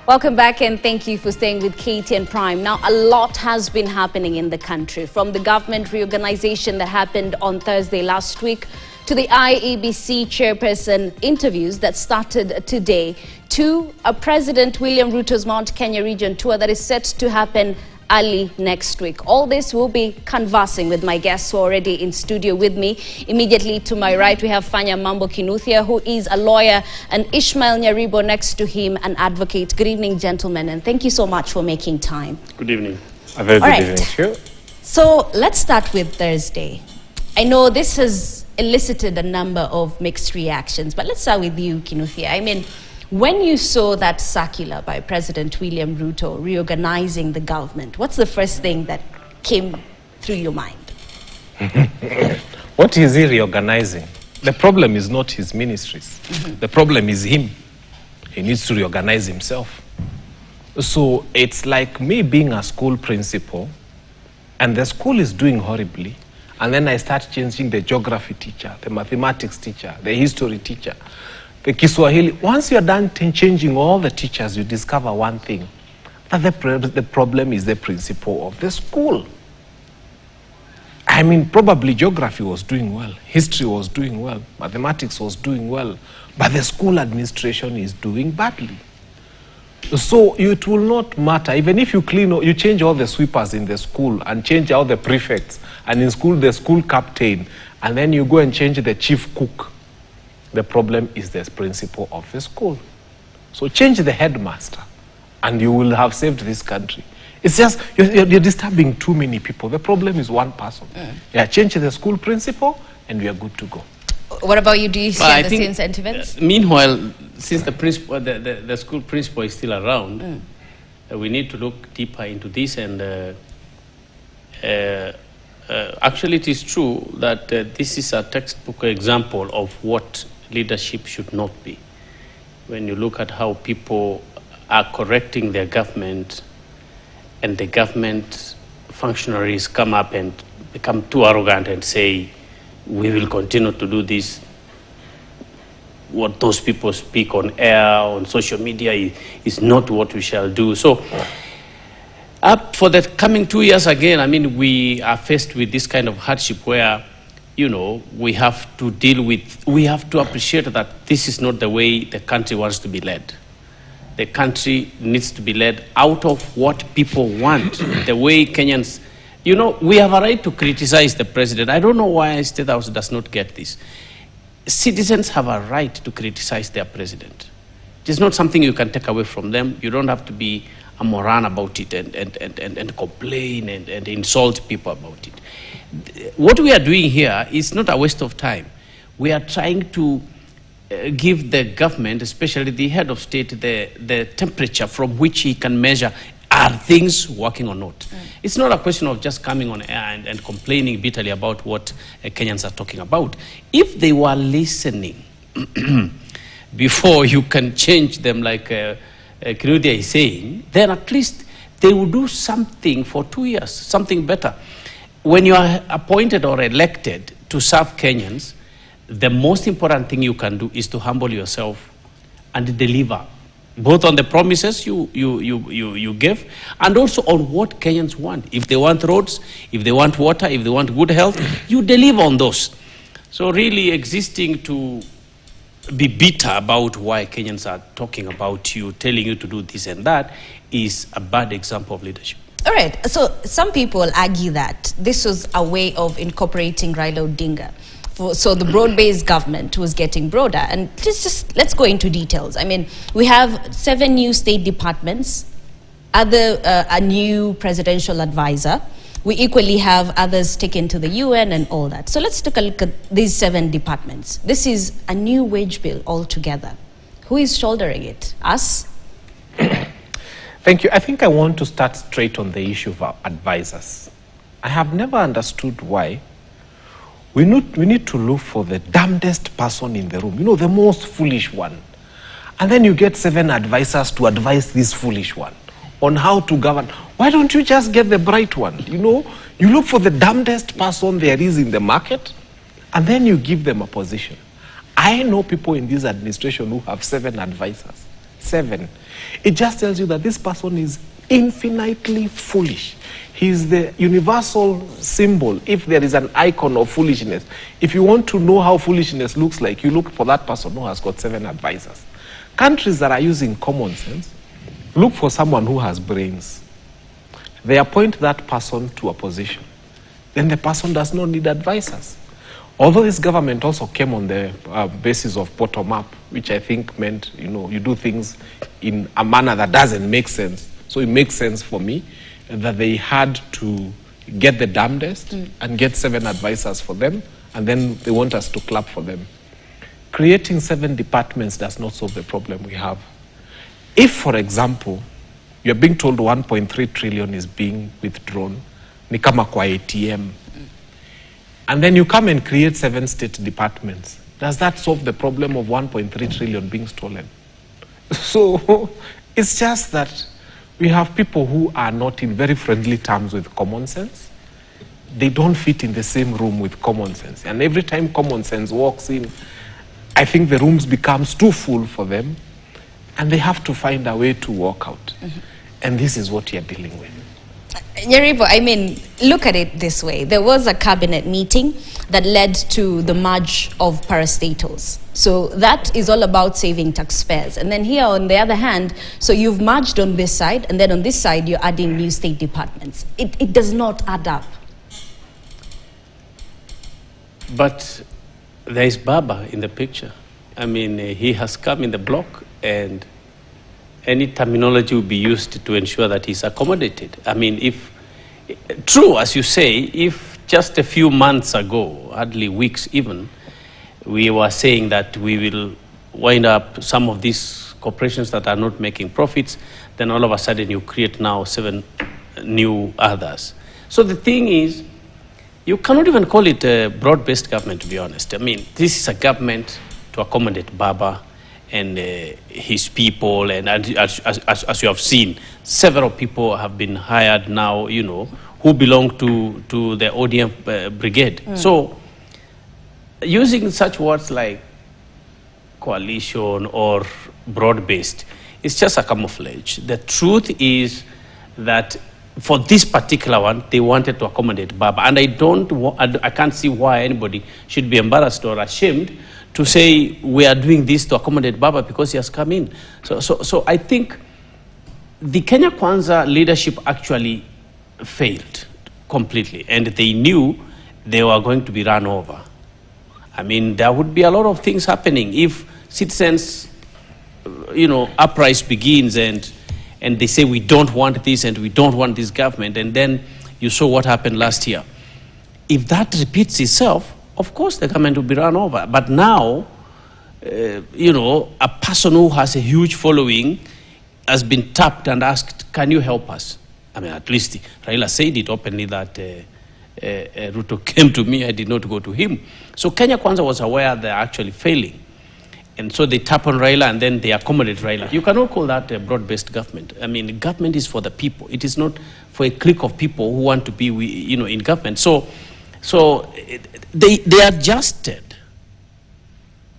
Welcome back and thank you for staying with KTN Prime. Now, a lot has been happening in the country, from the government reorganization that happened on Thursday last week to the IEBC chairperson interviews that started today, to President William Ruto's Mount Kenya region tour that is set to happen early next week. All this will be conversing with my guests who are already in studio with me. Immediately to my right, we have Fanya Mambo Kinuthia, who is a lawyer, and Ishmael Nyaribo next to him, an advocate. Good evening, gentlemen, and thank you so much for making time. Good evening. A very good evening to you. So let's start with Thursday. I know this has elicited a number of mixed reactions, but let's start with you, Kinuthia. I mean, when you saw that circular by President William Ruto reorganizing the government, what's the first thing that came through your mind? What is he reorganizing? The problem is not his ministries. The problem is him. He needs to reorganize himself. So it's like me being a school principal, and the school is doing horribly, and then I start changing the geography teacher, the mathematics teacher, the history teacher, the Kiswahili. Once you're done changing all the teachers, you discover one thing, that the problem is the principal of the school. I mean, probably geography was doing well, history was doing well, mathematics was doing well, but the school administration is doing badly. So it will not matter, even if you you change all the sweepers in the school and change all the prefects, and in school the school captain, and then you go and change the chief cook. The problem is the principal of the school. So change the headmaster, and you will have saved this country. It's just, you're disturbing too many people. The problem is one person. Yeah, change the school principal, and we are good to go. What about you? Do you share the same sentiments? Meanwhile, since the principal, the school principal is still around, we need to look deeper into this. And actually, it is true that this is a textbook example of what leadership should not be. When you look at how people are correcting their government, and the government functionaries come up and become too arrogant and say, we will continue to do this. What those people speak on air, on social media, is not what we shall do. So, up for the coming 2 years again, I mean, we are faced with this kind of hardship where, you know, we have to deal with, we have to appreciate that this is not the way the country wants to be led. The country needs to be led out of what people want, the way Kenyans, you know, we have a right to criticize the president. I don't know why State House does not get this. Citizens have a right to criticize their president. It is not something you can take away from them. You don't have to be a moron about it and complain and insult people about it. What we are doing here is not a waste of time. We are trying to give the government, especially the head of state, the temperature from which he can measure, are things working or not? It's not a question of just coming on air and complaining bitterly about what Kenyans are talking about. If they were listening before you can change them, like Kinuthia is saying, then at least they will do something for 2 years, something better. When you are appointed or elected to serve Kenyans, the most important thing you can do is to humble yourself and deliver, both on the promises you give, and also on what Kenyans want. If they want roads, if they want water, if they want good health, you deliver on those. So really existing to be bitter about why Kenyans are talking about you, telling you to do this and that, is a bad example of leadership. All right, so some people argue that this was a way of incorporating Raila Odinga. So the broad-based government was getting broader. And let's go into details. I mean, we have 7 new state departments, a new presidential advisor. We equally have others taken to the UN and all that. So let's take a look at these 7 departments. This is a new wage bill altogether. Who is shouldering it? Us? Thank you. I think I want to start straight on the issue of our advisors. I have never understood why we need to look for the damnedest person in the room, you know, the most foolish one. And then you get 7 advisors to advise this foolish one on how to govern. Why don't you just get the bright one? You know, you look for the damnedest person there is in the market, and then you give them a position. I know people in this administration who have 7 advisors. 7. It just tells you that this person is infinitely foolish. He's the universal symbol. If there is an icon of foolishness, if you want to know how foolishness looks like, you look for that person who has got 7 advisors. Countries that are using common sense, look for someone who has brains. They appoint that person to a position. Then the person does not need advisors. Although this government also came on the basis of bottom-up, which I think meant, you do things in a manner that doesn't make sense. So it makes sense for me that they had to get the damnedest and get 7 advisors for them, and then they want us to clap for them. Creating 7 departments does not solve the problem we have. If, for example, you're being told 1.3 trillion is being withdrawn, ni kama kwa ATM, and then you come and create 7 state departments, does that solve the problem of 1.3 trillion being stolen? So it's just that we have people who are not in very friendly terms with common sense. They don't fit in the same room with common sense. And every time common sense walks in, I think the rooms becomes too full for them, and they have to find a way to walk out. And this is what you're dealing with. Nyaribo, I mean, look at it this way. There was a cabinet meeting that led to the merge of parastatals. So that is all about saving taxpayers. And then here, on the other hand, so you've merged on this side, and then on this side, you're adding new state departments. It does not add up. But there is Baba in the picture. I mean, he has come in the block, and any terminology will be used to ensure that he's accommodated. I mean, if true, as you say, if just a few months ago, hardly weeks even, we were saying that we will wind up some of these corporations that are not making profits, then all of a sudden you create now 7 new others. So the thing is, you cannot even call it a broad-based government, to be honest. I mean, this is a government to accommodate Baba and his people, and as you have seen, several people have been hired now, who belong to the ODM brigade. So using such words like coalition or broad-based, it's just a camouflage. The truth is that for this particular one, they wanted to accommodate Baba, and I can't see why anybody should be embarrassed or ashamed to say we are doing this to accommodate Baba because he has come in. So I think the Kenya Kwanza leadership actually failed completely, and they knew they were going to be run over. I mean, there would be a lot of things happening if citizens, uprising begins and they say we don't want this and we don't want this government, and then you saw what happened last year. If that repeats itself, of course the government will be run over. But now, a person who has a huge following has been tapped and asked, can you help us? I mean, at least Raila said it openly that Ruto came to me, I did not go to him. So Kenya Kwanza was aware they're actually failing. And so they tap on Raila and then they accommodate Raila. You cannot call that a broad-based government. I mean, government is for the people. It is not for a clique of people who want to be, in government. So they adjusted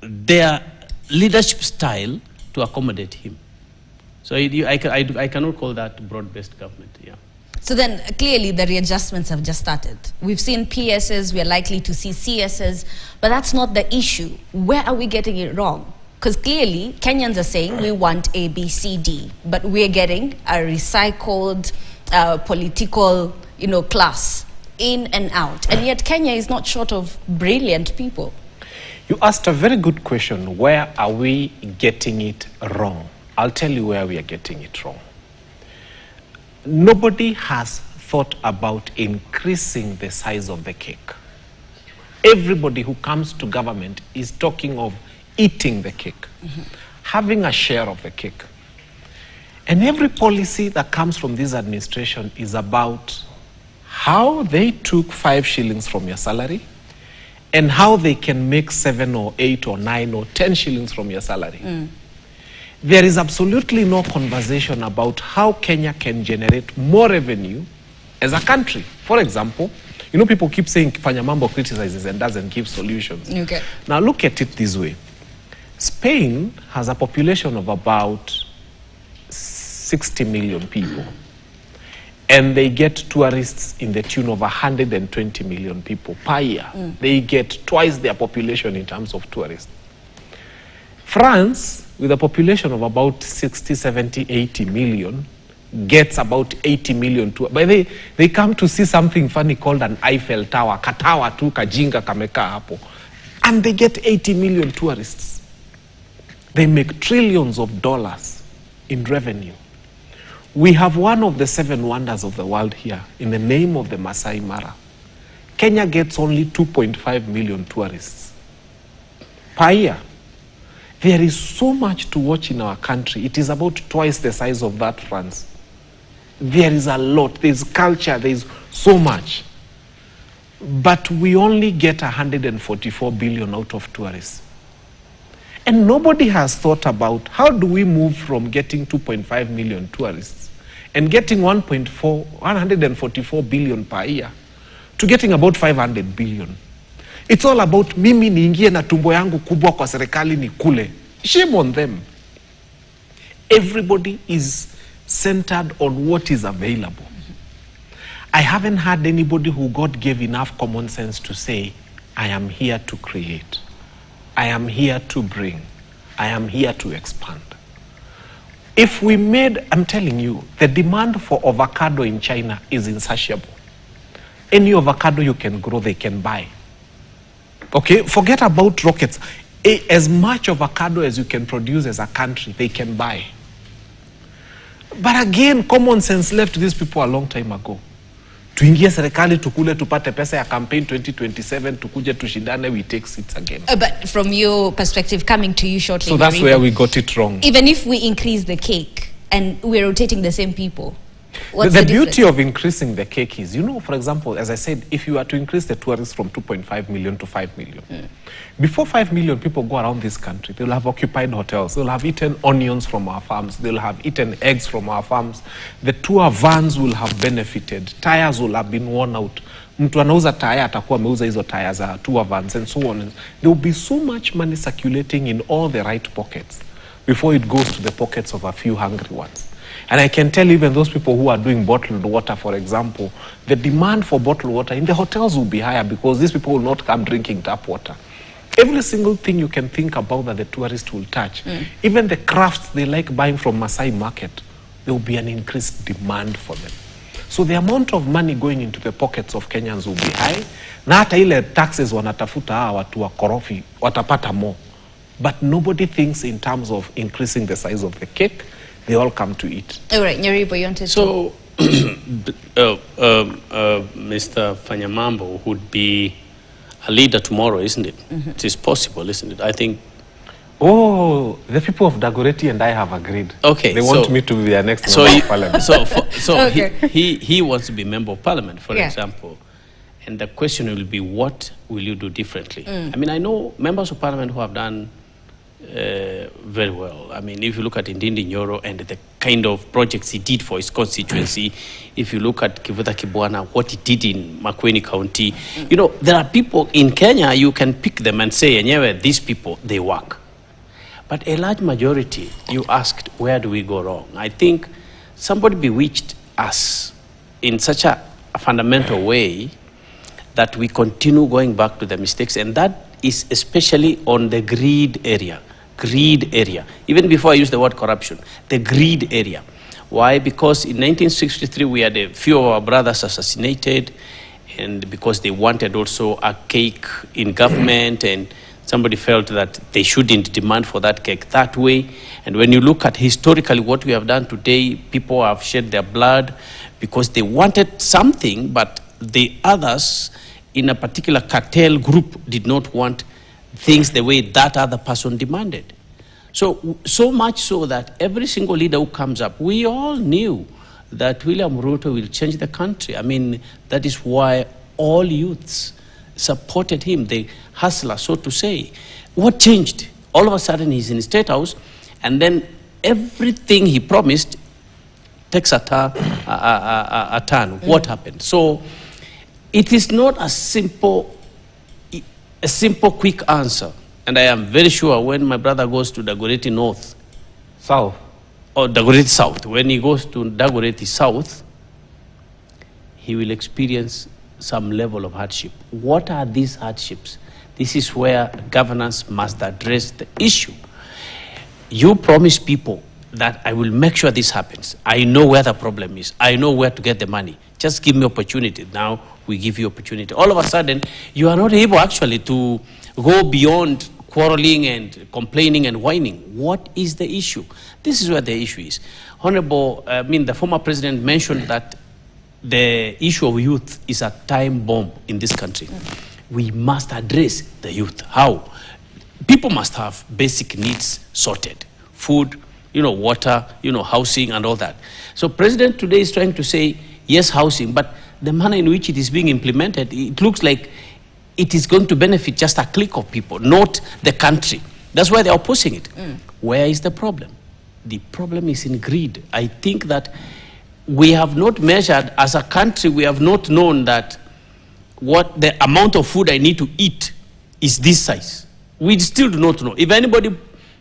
their leadership style to accommodate him. So I cannot call that broad-based government, yeah. So then, clearly, the readjustments have just started. We've seen PSs, we are likely to see CSs, but that's not the issue. Where are we getting it wrong? Because clearly, Kenyans are saying we want A, B, C, D, but we're getting a recycled political, class in and out. And yet Kenya is not short of brilliant people. You asked a very good question. Where are we getting it wrong? I'll tell you where we are getting it wrong. Nobody has thought about increasing the size of the cake. Everybody who comes to government is talking of eating the cake, having a share of the cake. And every policy that comes from this administration is about how they took 5 shillings from your salary and how they can make 7 or 8 or 9 or 10 shillings from your salary. There is absolutely no conversation about how Kenya can generate more revenue as a country. For example, people keep saying Kifanya Mambo criticizes and doesn't give solutions. Okay. Now look at it this way. Spain has a population of about 60 million people. And they get tourists in the tune of 120 million people per year. They get twice their population in terms of tourists. France, with a population of about 60, 70, 80 million, gets about 80 million tourists. But they come to see something funny called an Eiffel Tower. Katawa tu kajinga kameka hapo. And they get 80 million tourists. They make trillions of dollars in revenue. We have one of the 7 wonders of the world here in the name of the Masai Mara. Kenya gets only 2.5 million tourists per year. There is so much to watch in our country. It is about twice the size of that France. There is a lot. There's culture. There's so much. But we only get 144 billion out of tourists. And nobody has thought about how do we move from getting 2.5 million tourists and getting 144 billion per year to getting about 500 billion. It's all about mimi niingie na tumbo yangu kubwa kwa serikali ni kule. Shame on them. Everybody is centered on what is available. I haven't had anybody who God gave enough common sense to say, I am here to create. I am here to bring. I am here to expand. If we made, I'm telling you, the demand for avocado in China is insatiable. Any avocado you can grow, they can buy. Okay, forget about rockets. As much avocado as you can produce as a country, they can buy. But again, common sense left these people a long time ago. Tuingie serikali tukule tupate pesa ya campaign 2027 tukuje tushindane, we take seats again. But from your perspective, coming to you shortly. So that's where we got it wrong. Even if we increase the cake and we're rotating the same people, what's the the beauty of increasing the cake is, you know, for example, as I said, if you are to increase the tourists from 2.5 million to 5 million, before 5 million people go around this country, they'll have occupied hotels, they'll have eaten onions from our farms, they'll have eaten eggs from our farms, the tour vans will have benefited, tires will have been worn out. Mtu anauza tire atakuwa ameuza hizo tires za tour vans and so on. There will be so much money circulating in all the right pockets before it goes to the pockets of a few hungry ones. And I can tell even those people who are doing bottled water, for example, the demand for bottled water in the hotels will be higher because these people will not come drinking tap water. Every single thing you can think about that the tourist will touch, even the crafts they like buying from Masai Market, there will be an increased demand for them. So the amount of money going into the pockets of Kenyans will be high. Na hata ile taxes wanatafuta hawa watu wa korofi watapata more. But nobody thinks in terms of increasing the size of the cake. They all come to eat. All right, Nyaribo, you wanted so, Mr. Fanyamambo would be a leader tomorrow, isn't it? It is possible, isn't it? I think. Oh, the people of Dagoretti and I have agreed. Okay, they want me to be their next member of parliament. Okay. he wants to be member of parliament, for example. And the question will be, what will you do differently? I mean, I know members of parliament who have done very well. I mean, if you look at Ndindi Nyoro and the kind of projects he did for his constituency, if you look at Kivuta Kibwana, what he did in Makueni County, you know, there are people in Kenya, you can pick them and say, yeah, these people, they work. But a large majority, you asked, where do we go wrong? I think somebody bewitched us in such a fundamental way that we continue going back to the mistakes, and that is especially on the greed area. Even before I use the word corruption, the greed area. Why? Because in 1963 we had a few of our brothers assassinated, and because they wanted also a cake in government, and somebody felt that they shouldn't demand for that cake that way. And when you look at historically what we have done today, people have shed their blood because they wanted something, but the others in a particular cartel group did not want things the way that other person demanded. So much so that every single leader who comes up, we all knew that William Ruto will change the country. I mean, that is why all youths supported him, the hustler, so to say. What changed? All of a sudden he's in the State House, and then everything he promised takes a turn. What happened? So it is not a simple, quick answer. And I am very sure when my brother goes to Dagoretti North, South, or Dagoretti South, when he goes to Dagoretti South, he will experience some level of hardship. What are these hardships? This is where governance must address the issue. You promise people that I will make sure this happens. I know where the problem is. I know where to get the money. Just give me opportunity. Now we give you opportunity. All of a sudden, you are not able actually to go beyond quarreling and complaining and whining. What is the issue? This is where the issue is. Honorable, the former president mentioned that the issue of youth is a time bomb in this country. We must address the youth. How? People must have basic needs sorted. Food, water, housing and all that. So President today is trying to say, yes, housing, but the manner in which it is being implemented, it looks like it is going to benefit just a clique of people, not the country. That's why they are opposing it. Where is the problem? The problem is in greed. I think that we have not measured, as a country, we have not known that what the amount of food I need to eat is this size. We still do not know. If anybody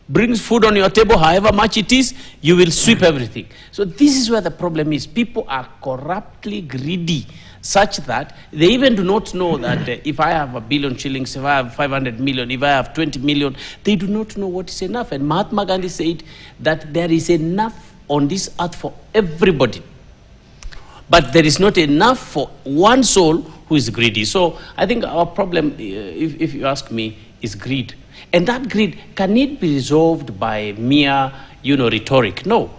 brings food on your table, however much it is, you will sweep everything. So this is where the problem is. People are corruptly greedy, such that they even do not know that if I have 1 billion shillings, if I have 500 million, if I have 20 million, they do not know what is enough. And Mahatma Gandhi said that there is enough on this earth for everybody. But there is not enough for one soul who is greedy. So I think our problem, if you ask me, is greed. And that greed, can it be resolved by mere, rhetoric? No.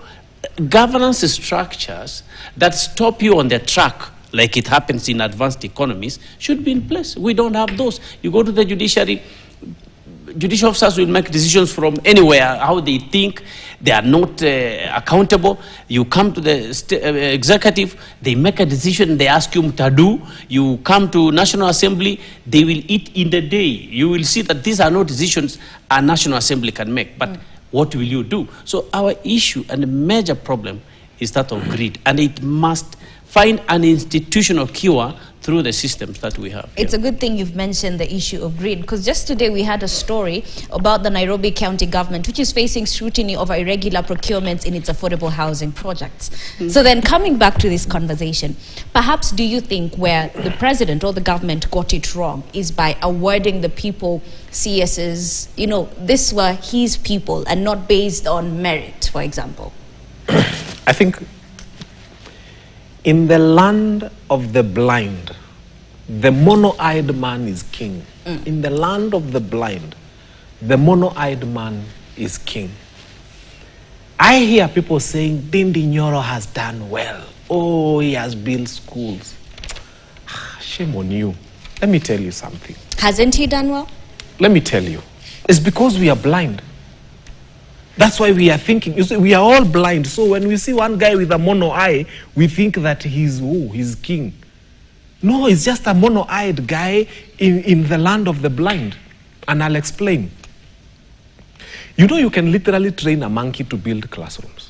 Governance structures that stop you on the track, like it happens in advanced economies, should be in place. We don't have those. You go to the judiciary, judicial officers will make decisions from anywhere, how they think. They are not accountable. You come to the executive, they make a decision, they ask you to do. You come to National Assembly, they will eat in the day. You will see that these are not decisions a National Assembly can make. But what will you do? So our issue and the major problem is that of greed. And it must find an institutional cure through the systems that we have. It's a good thing you've mentioned the issue of greed, because just today we had a story about the Nairobi County government, which is facing scrutiny over irregular procurements in its affordable housing projects. So then coming back to this conversation, perhaps do you think where the president or the government got it wrong is by awarding the people CSs, this were his people and not based on merit, for example? I think in the land of the blind, the mono-eyed man is king. In the land of the blind, the mono-eyed man is king. I hear people saying, Dindi Nyoro has done well. Oh, he has built schools. Shame on you. Let me tell you something. Hasn't he done well? Let me tell you. It's because we are blind. That's why we are thinking, you see, we are all blind. So when we see one guy with a mono eye, we think that he's king. No, it's just a mono-eyed guy in the land of the blind. And I'll explain. You can literally train a monkey to build classrooms.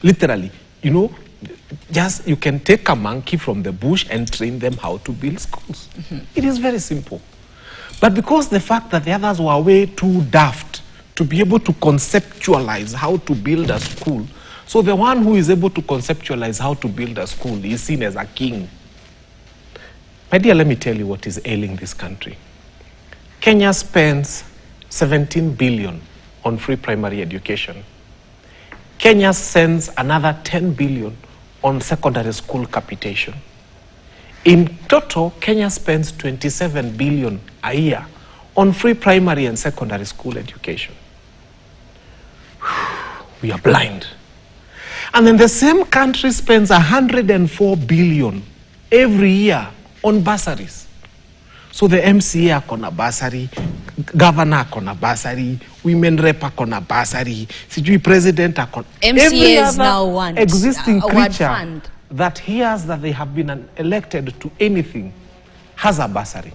Literally. Just you can take a monkey from the bush and train them how to build schools. It is very simple. But because the fact that the others were way too daft to be able to conceptualize how to build a school, so the one who is able to conceptualize how to build a school is seen as a king. My dear, let me tell you what is ailing this country. Kenya spends 17 billion on free primary education. Kenya sends another 10 billion on secondary school capitation. In total, Kenya spends 27 billion a year on free primary and secondary school education. We are blind. And then the same country spends 104 billion every year on bursaries. So the MCA akona bursary, governor akona bursary, women rep akona bursary, sijui president akona. MCAs now want existing creature that hears that they have been elected to anything has a bursary.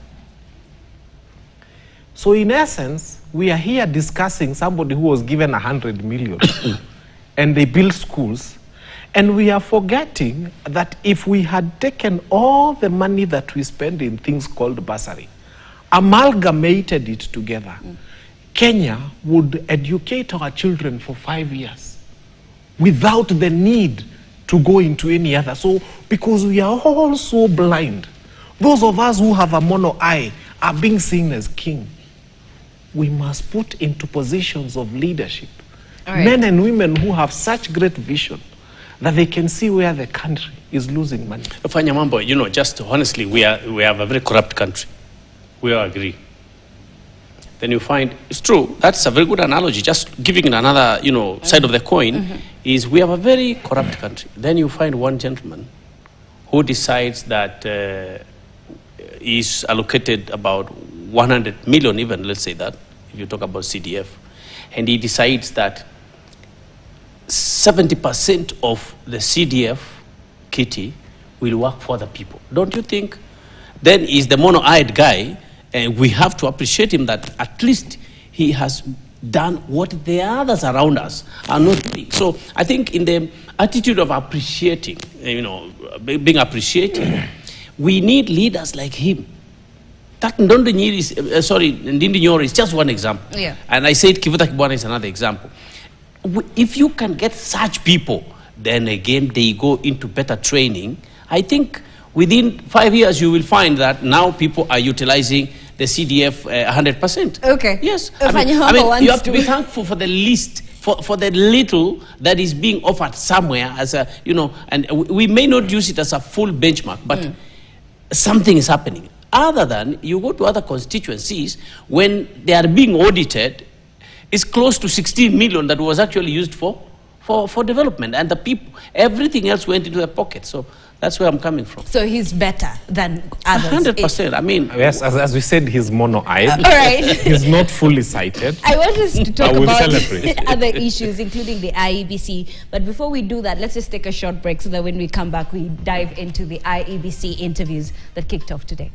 So in essence, we are here discussing somebody who was given 100 million and they build schools. And we are forgetting that if we had taken all the money that we spend in things called bursary, amalgamated it together, Kenya would educate our children for 5 years without the need to go into any other. So, because we are all so blind, those of us who have a mono eye are being seen as king. We must put into positions of leadership men and women who have such great vision that they can see where the country is losing money. Fanyamambo, you know, just honestly, we have a very corrupt country. We all agree. Then you find, it's true, that's a very good analogy, just giving another, you know, side of the coin, is we have a very corrupt country. Then you find one gentleman who decides that is allocated about 100 million even, let's say that, if you talk about CDF, and he decides that 70% of the CDF kitty will work for the people. Don't you think? Then he's the mono-eyed guy, and we have to appreciate him that at least he has done what the others around us are not doing. So I think in the attitude of appreciating, you know, being appreciating, we need leaders like him. That Ndindi Nyoro is just one example. Yeah. And I said Kivuta Kibwana is another example. If you can get such people, then again they go into better training. I think within 5 years you will find that now people are utilizing the CDF 100%. Okay. Yes. I mean, you have to be thankful for the least, for the little that is being offered somewhere as a, you know, and we may not use it as a full benchmark, but something is happening. Other than you go to other constituencies, when they are being audited, it's close to 16 million that was actually used for development, and the people, everything else went into their pocket. So that's where I'm coming from. So he's better than others. 100%. I mean, yes, as we said, he's mono-eyed. all right. He's not fully sighted. I want us to talk about celebrate. other issues, including the IEBC. But before we do that, let's just take a short break so that when we come back, we dive into the IEBC interviews that kicked off today.